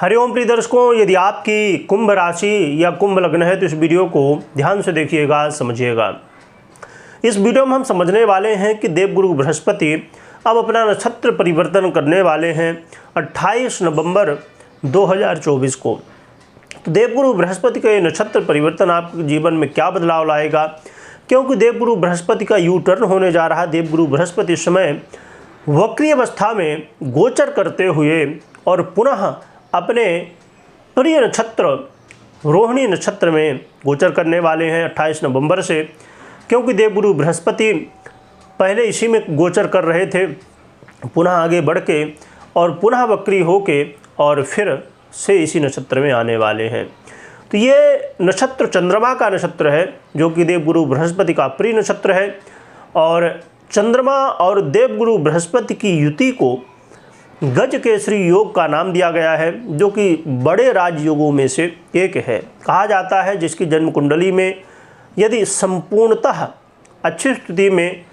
हरिओम प्रिय दर्शकों, यदि आपकी कुंभ राशि या कुंभ लग्न है तो इस वीडियो को ध्यान से देखिएगा, समझिएगा। इस वीडियो में हम समझने वाले हैं कि देवगुरु बृहस्पति अब अपना नक्षत्र परिवर्तन करने वाले हैं 28 नवंबर 2024 को। तो देवगुरु बृहस्पति का ये नक्षत्र परिवर्तन आपके जीवन में क्या बदलाव लाएगा, क्योंकि देवगुरु बृहस्पति का यू टर्न होने जा रहा है। देवगुरु बृहस्पति इस समय वक्री अवस्था में गोचर करते हुए और पुनः अपने प्रिय नक्षत्र रोहिणी नक्षत्र में गोचर करने वाले हैं 28 नवंबर से, क्योंकि देवगुरु बृहस्पति पहले इसी में गोचर कर रहे थे, पुनः आगे बढ़ के और पुनः वक्री होके और फिर से इसी नक्षत्र में आने वाले हैं। तो ये नक्षत्र चंद्रमा का नक्षत्र है, जो कि देवगुरु बृहस्पति का प्रिय नक्षत्र है। और चंद्रमा और देवगुरु बृहस्पति की युति को गज केसरी योग का नाम दिया गया है, जो कि बड़े राजयोगों में से एक है। कहा जाता है जिसकी जन्म कुंडली में यदि संपूर्णतः अच्छी स्थिति में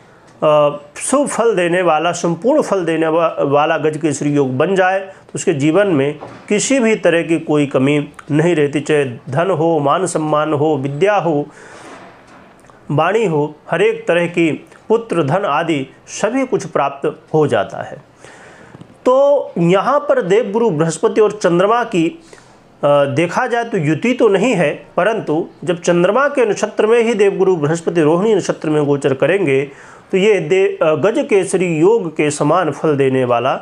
शुभ फल देने वाला, संपूर्ण फल देने वाला गज केसरी योग बन जाए तो उसके जीवन में किसी भी तरह की कोई कमी नहीं रहती। चाहे धन हो, मान सम्मान हो, विद्या हो, वाणी हो, हर एक तरह की पुत्र धन आदि सभी कुछ प्राप्त हो जाता है। तो यहाँ पर देवगुरु बृहस्पति और चंद्रमा की देखा जाए तो युति तो नहीं है, परंतु जब चंद्रमा के नक्षत्र में ही देवगुरु बृहस्पति रोहिणी नक्षत्र में गोचर करेंगे तो ये गज केसरी योग के समान फल देने वाला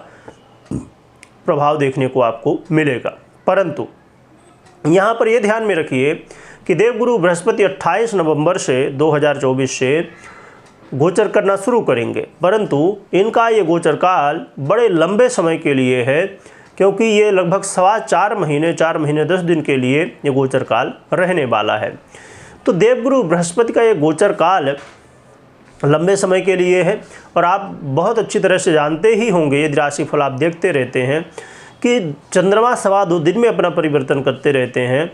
प्रभाव देखने को आपको मिलेगा। परंतु यहाँ पर ये ध्यान में रखिए कि देवगुरु बृहस्पति 28 नवंबर से 2024 से गोचर करना शुरू करेंगे, परंतु इनका ये गोचर काल बड़े लंबे समय के लिए है, क्योंकि ये लगभग 4 महीने 10 दिन के लिए ये गोचर काल रहने वाला है। तो देवगुरु बृहस्पति का ये गोचर काल लंबे समय के लिए है। और आप बहुत अच्छी तरह से जानते ही होंगे, यदि राशिफल आप देखते रहते हैं, कि चंद्रमा 2.25 दिन में अपना परिवर्तन करते रहते हैं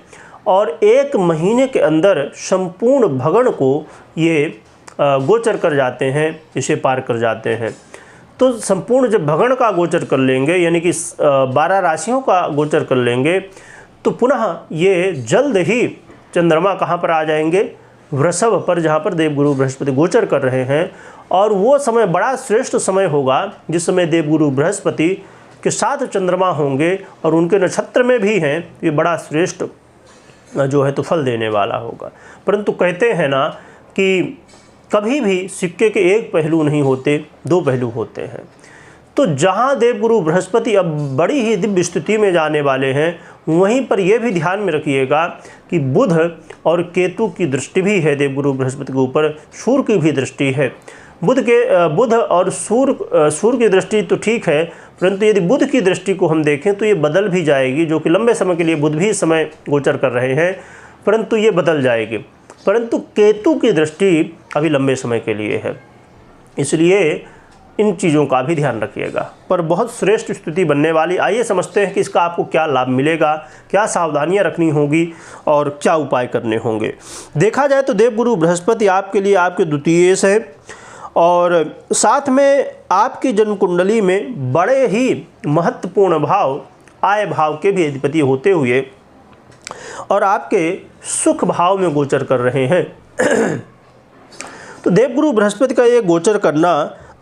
और 1 महीने के अंदर संपूर्ण भगण को ये गोचर कर जाते हैं, इसे पार कर जाते हैं। तो संपूर्ण जब भगण का गोचर कर लेंगे, यानी कि 12 राशियों का गोचर कर लेंगे, तो पुनः ये जल्द ही चंद्रमा कहाँ पर आ जाएंगे, वृषभ पर, जहाँ पर देवगुरु बृहस्पति गोचर कर रहे हैं। और वो समय बड़ा श्रेष्ठ समय होगा जिस समय देवगुरु बृहस्पति के साथ चंद्रमा होंगे और उनके नक्षत्र में भी हैं। ये बड़ा श्रेष्ठ जो है तो फल देने वाला होगा। परंतु कहते हैं ना कि कभी भी सिक्के के एक पहलू नहीं होते, 2 पहलू होते हैं। तो जहाँ देवगुरु बृहस्पति अब बड़ी ही दिव्य स्थिति में जाने वाले हैं, वहीं पर यह भी ध्यान में रखिएगा कि बुध और केतु की दृष्टि भी है देवगुरु बृहस्पति के ऊपर, सूर्य की भी दृष्टि है। बुध और सूर्य की दृष्टि तो ठीक है, परंतु यदि बुध की दृष्टि को हम देखें तो ये बदल भी जाएगी, जो कि लंबे समय के लिए बुध भी समय गोचर कर रहे हैं, परंतु ये बदल जाएगी। परंतु केतु की दृष्टि अभी लंबे समय के लिए है, इसलिए इन चीज़ों का भी ध्यान रखिएगा। पर बहुत श्रेष्ठ स्थिति बनने वाली। आइए समझते हैं कि इसका आपको क्या लाभ मिलेगा, क्या सावधानियां रखनी होगी और क्या उपाय करने होंगे। देखा जाए तो देवगुरु बृहस्पति आपके लिए आपके द्वितीय से है और साथ में आपकी जन्म कुंडली में बड़े ही महत्वपूर्ण भाव, आय भाव के भी अधिपति होते हुए और आपके सुख भाव में गोचर कर रहे हैं। तो देवगुरु बृहस्पति का ये गोचर करना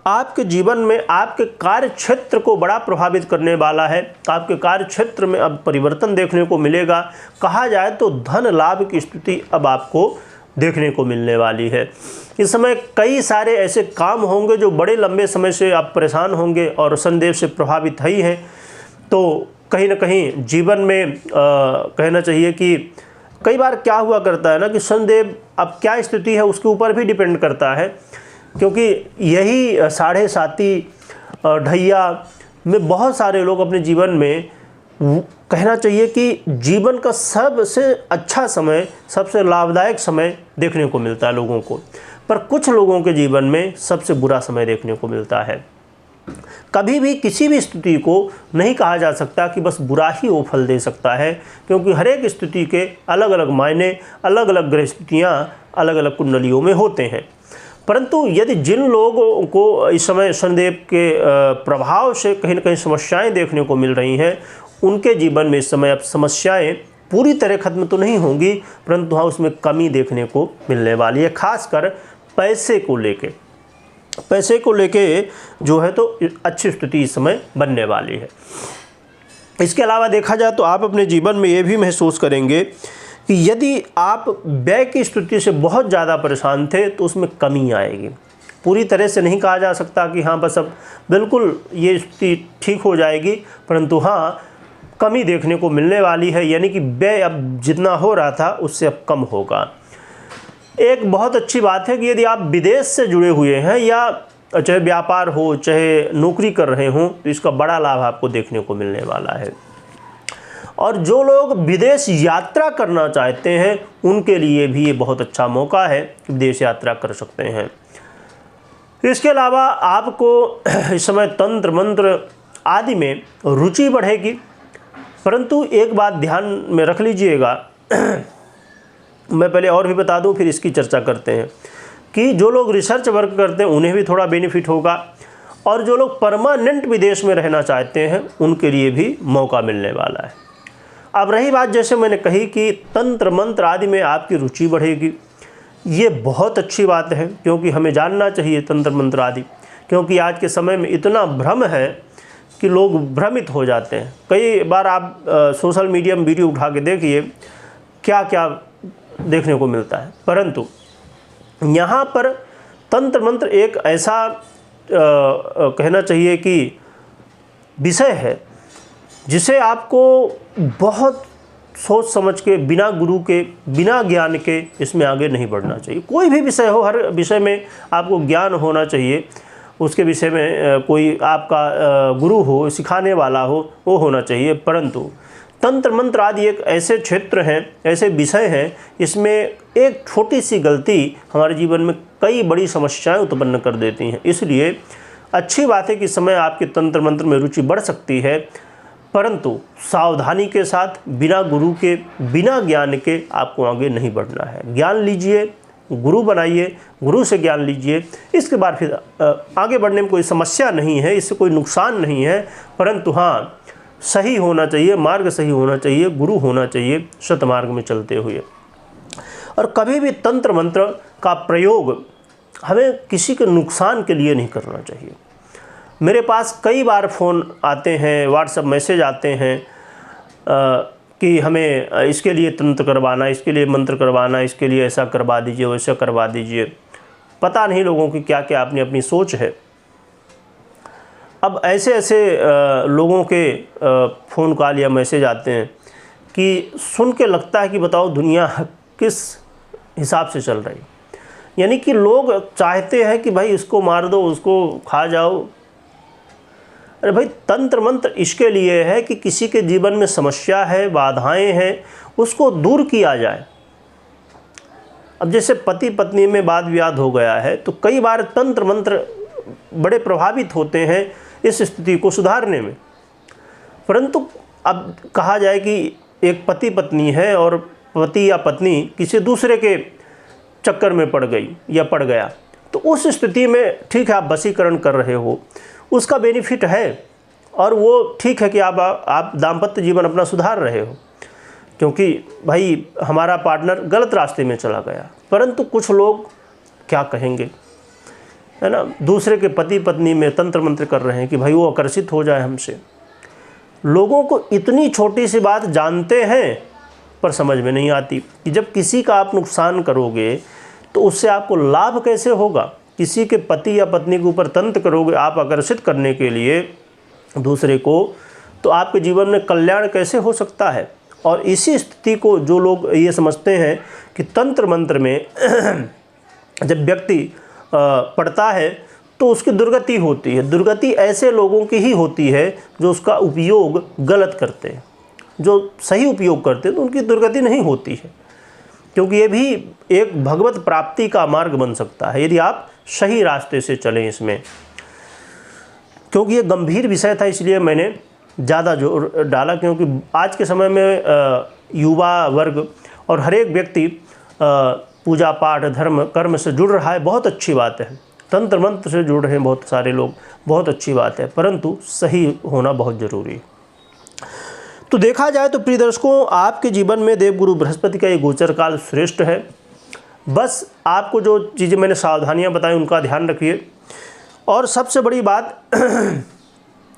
आपके जीवन में आपके कार्य क्षेत्र को बड़ा प्रभावित करने वाला है। आपके कार्य क्षेत्र में अब परिवर्तन देखने को मिलेगा। कहा जाए तो धन लाभ की स्थिति अब आपको देखने को मिलने वाली है। इस समय कई सारे ऐसे काम होंगे जो बड़े लंबे समय से आप परेशान होंगे और शनिदेव से प्रभावित ही हैं। तो कहीं ना कहीं जीवन में कहना चाहिए कि कई बार क्या हुआ करता है ना कि शनिदेव अब क्या स्थिति है उसके ऊपर भी डिपेंड करता है, क्योंकि यही 7.5 ढैया में बहुत सारे लोग अपने जीवन में, कहना चाहिए कि जीवन का सबसे अच्छा समय, सबसे लाभदायक समय देखने को मिलता है लोगों को, पर कुछ लोगों के जीवन में सबसे बुरा समय देखने को मिलता है। कभी भी किसी भी स्थिति को नहीं कहा जा सकता कि बस बुरा ही वो फल दे सकता है, क्योंकि हर एक स्थिति के अलग अलग मायने, अलग अलग ग्रह स्थितियाँ अलग अलग कुंडलियों में होते हैं। परंतु यदि जिन लोगों को इस समय शनिदेव के प्रभाव से कहीं ना कहीं समस्याएं देखने को मिल रही हैं, उनके जीवन में इस समय अब समस्याएं पूरी तरह खत्म तो नहीं होंगी, परंतु हाँ उसमें कमी देखने को मिलने वाली है, खासकर पैसे को लेके जो है तो अच्छी स्थिति इस समय बनने वाली है। इसके अलावा देखा जाए तो आप अपने जीवन में ये भी महसूस करेंगे कि यदि आप व्यय की स्थिति से बहुत ज़्यादा परेशान थे तो उसमें कमी आएगी। पूरी तरह से नहीं कहा जा सकता कि हाँ बस अब बिल्कुल ये स्थिति ठीक हो जाएगी, परंतु हाँ कमी देखने को मिलने वाली है, यानी कि व्यय अब जितना हो रहा था उससे अब कम होगा। एक बहुत अच्छी बात है कि यदि आप विदेश से जुड़े हुए हैं या चाहे व्यापार हो चाहे नौकरी कर रहे हों तो इसका बड़ा लाभ आपको देखने को मिलने वाला है। और जो लोग विदेश यात्रा करना चाहते हैं उनके लिए भी ये बहुत अच्छा मौका है कि विदेश यात्रा कर सकते हैं। इसके अलावा आपको इस समय तंत्र मंत्र आदि में रुचि बढ़ेगी, परंतु एक बात ध्यान में रख लीजिएगा, मैं पहले और भी बता दूं फिर इसकी चर्चा करते हैं कि जो लोग रिसर्च वर्क करते हैं उन्हें भी थोड़ा बेनिफिट होगा, और जो लोग परमानेंट विदेश में रहना चाहते हैं उनके लिए भी मौका मिलने वाला है। अब रही बात जैसे मैंने कही कि तंत्र मंत्र आदि में आपकी रुचि बढ़ेगी, ये बहुत अच्छी बात है क्योंकि हमें जानना चाहिए तंत्र मंत्र आदि, क्योंकि आज के समय में इतना भ्रम है कि लोग भ्रमित हो जाते हैं। कई बार आप सोशल मीडिया में वीडियो उठा के देखिए क्या क्या देखने को मिलता है, परंतु यहाँ पर तंत्र मंत्र एक ऐसा कहना चाहिए कि विषय है जिसे आपको बहुत सोच समझ के बिना गुरु के बिना ज्ञान के इसमें आगे नहीं बढ़ना चाहिए। कोई भी विषय हो, हर विषय में आपको ज्ञान होना चाहिए, उसके विषय में कोई आपका गुरु हो, सिखाने वाला हो, वो होना चाहिए। परंतु तंत्र मंत्र आदि एक ऐसे क्षेत्र हैं, ऐसे विषय हैं, इसमें एक छोटी सी गलती हमारे जीवन में कई बड़ी समस्याएं उत्पन्न कर देती हैं। इसलिए अच्छी बात है कि इस समय आपके तंत्र मंत्र में रुचि बढ़ सकती है, परंतु सावधानी के साथ बिना गुरु के बिना ज्ञान के आपको आगे नहीं बढ़ना है। ज्ञान लीजिए, गुरु बनाइए, गुरु से ज्ञान लीजिए, इसके बाद फिर आगे बढ़ने में कोई समस्या नहीं है, इससे कोई नुकसान नहीं है। परंतु हाँ सही होना चाहिए, मार्ग सही होना चाहिए, गुरु होना चाहिए सतमार्ग में चलते हुए। और कभी भी तंत्र मंत्र का प्रयोग हमें किसी के नुकसान के लिए नहीं करना चाहिए। मेरे पास कई बार फ़ोन आते हैं, व्हाट्सएप मैसेज आते हैं कि हमें इसके लिए तंत्र करवाना, इसके लिए मंत्र करवाना, इसके लिए ऐसा करवा दीजिए, वैसा करवा दीजिए। पता नहीं लोगों की क्या क्या अपनी अपनी सोच है। अब ऐसे ऐसे लोगों के फ़ोन कॉल या मैसेज आते हैं कि सुन के लगता है कि बताओ दुनिया किस हिसाब से चल रही। यानी कि लोग चाहते हैं कि भाई इसको मार दो, उसको खा जाओ। अरे भाई तंत्र मंत्र इसके लिए है कि किसी के जीवन में समस्या है, बाधाएं हैं, उसको दूर किया जाए। अब जैसे पति पत्नी में वाद विवाद हो गया है तो कई बार तंत्र मंत्र बड़े प्रभावित होते हैं इस स्थिति को सुधारने में। परंतु अब कहा जाए कि एक पति पत्नी है और पति या पत्नी किसी दूसरे के चक्कर में पड़ गई या पड़ गया, तो उस स्थिति में ठीक है आप वशीकरण कर रहे हो, उसका बेनिफिट है, और वो ठीक है कि आप दाम्पत्य जीवन अपना सुधार रहे हो क्योंकि भाई हमारा पार्टनर गलत रास्ते में चला गया। परंतु कुछ लोग क्या कहेंगे, है ना, दूसरे के पति पत्नी में तंत्र मंत्र कर रहे हैं कि भाई वो आकर्षित हो जाए हमसे। लोगों को इतनी छोटी सी बात जानते हैं पर समझ में नहीं आती कि जब किसी का आप नुकसान करोगे तो उससे आपको लाभ कैसे होगा। किसी के पति या पत्नी के ऊपर तंत्र करोगे आप आकर्षित करने के लिए दूसरे को, तो आपके जीवन में कल्याण कैसे हो सकता है। और इसी स्थिति को जो लोग ये समझते हैं कि तंत्र मंत्र में जब व्यक्ति पढ़ता है तो उसकी दुर्गति होती है। दुर्गति ऐसे लोगों की ही होती है जो उसका उपयोग गलत करते हैं। जो सही उपयोग करते हैं तो उनकी दुर्गति नहीं होती है, क्योंकि ये भी एक भगवत प्राप्ति का मार्ग बन सकता है यदि आप सही रास्ते से चलें इसमें। क्योंकि ये गंभीर विषय था इसलिए मैंने ज़्यादा जोर डाला, क्योंकि आज के समय में युवा वर्ग और हर एक व्यक्ति पूजा पाठ धर्म कर्म से जुड़ रहा है। बहुत अच्छी बात है, तंत्र मंत्र से जुड़ रहे हैं बहुत सारे लोग, बहुत अच्छी बात है, परंतु सही होना बहुत ज़रूरी है। तो देखा जाए तो प्रिय दर्शकों, आपके जीवन में देवगुरु बृहस्पति का ये गोचर काल श्रेष्ठ है। बस आपको जो चीज़ें मैंने सावधानियां बताई उनका ध्यान रखिए। और सबसे बड़ी बात,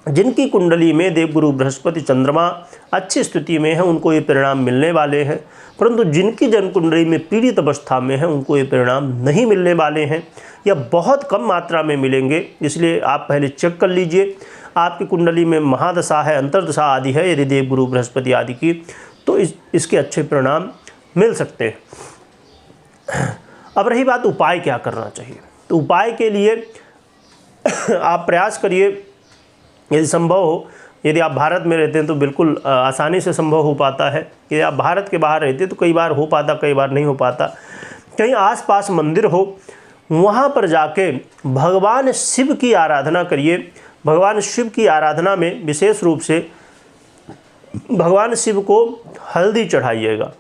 जिनकी कुंडली में देवगुरु बृहस्पति चंद्रमा अच्छी स्थिति में है उनको ये परिणाम मिलने वाले हैं, परंतु जिनकी जन्म कुंडली में पीड़ित अवस्था में है उनको ये परिणाम नहीं मिलने वाले हैं या बहुत कम मात्रा में मिलेंगे। इसलिए आप पहले चेक कर लीजिए आपकी कुंडली में महादशा है, अंतर्दशा आदि है यदि देवगुरु बृहस्पति आदि की, तो इसके अच्छे परिणाम मिल सकते हैं। अब रही बात उपाय क्या करना चाहिए, तो उपाय के लिए आप प्रयास करिए यदि संभव हो। यदि आप भारत में रहते हैं तो बिल्कुल आसानी से संभव हो पाता है। यदि आप भारत के बाहर रहते हैं तो कई बार हो पाता, कई बार नहीं हो पाता। कहीं आसपास मंदिर हो वहाँ पर जाके भगवान शिव की आराधना करिए। भगवान शिव की आराधना में विशेष रूप से भगवान शिव को हल्दी चढ़ाइएगा।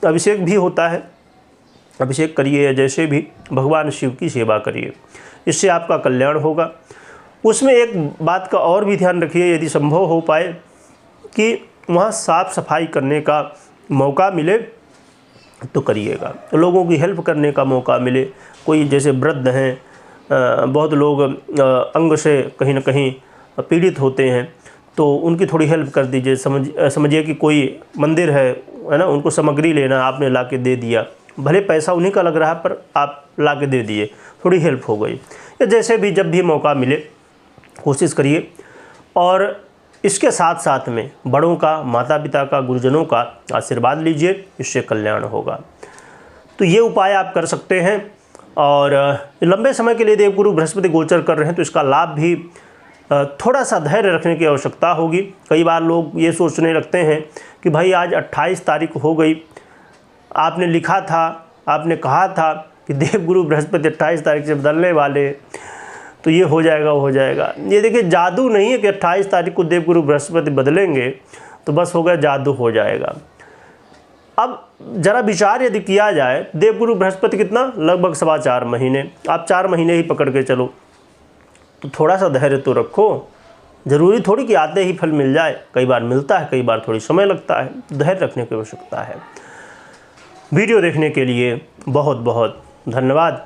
अभिषेक भी होता है, अभिषेक करिए या जैसे भी भगवान शिव की सेवा करिए, इससे आपका कल्याण होगा। उसमें एक बात का और भी ध्यान रखिए, यदि संभव हो पाए कि वहाँ साफ़ सफाई करने का मौका मिले तो करिएगा, लोगों की हेल्प करने का मौका मिले। कोई जैसे वृद्ध हैं, बहुत लोग अंग से कहीं ना कहीं पीड़ित होते हैं, तो उनकी थोड़ी हेल्प कर दीजिए। समझिए कि कोई मंदिर है ना, उनको सामग्री लेना, आपने ला के दे दिया, भले पैसा उन्हीं का लग रहा है पर आप ला के दे दिए, थोड़ी हेल्प हो गई। या जैसे भी जब भी मौका मिले कोशिश करिए। और इसके साथ साथ में बड़ों का, माता पिता का, गुरुजनों का आशीर्वाद लीजिए, इससे कल्याण होगा। तो ये उपाय आप कर सकते हैं। और लंबे समय के लिए देवगुरु बृहस्पति गोचर कर रहे हैं तो इसका लाभ भी थोड़ा सा धैर्य रखने की आवश्यकता होगी। कई बार लोग ये सोचने लगते हैं कि भाई आज 28 तारीख हो गई, आपने लिखा था, आपने कहा था कि देवगुरु बृहस्पति 28 तारीख से बदलने वाले, तो ये हो जाएगा, हो जाएगा। ये देखिए जादू नहीं है कि 28 तारीख को देवगुरु बृहस्पति बदलेंगे तो बस हो गया, जादू हो जाएगा। अब जरा विचार यदि किया जाए, देवगुरु बृहस्पति कितना, लगभग 4.25 महीने, आप 4 महीने ही पकड़ के चलो, तो थोड़ा सा धैर्य तो रखो। ज़रूरी थोड़ी कि आते ही फल मिल जाए, कई बार मिलता है, कई बार थोड़ी समय लगता है। धैर्य रखने की आवश्यकता है। वीडियो देखने के लिए बहुत बहुत धन्यवाद।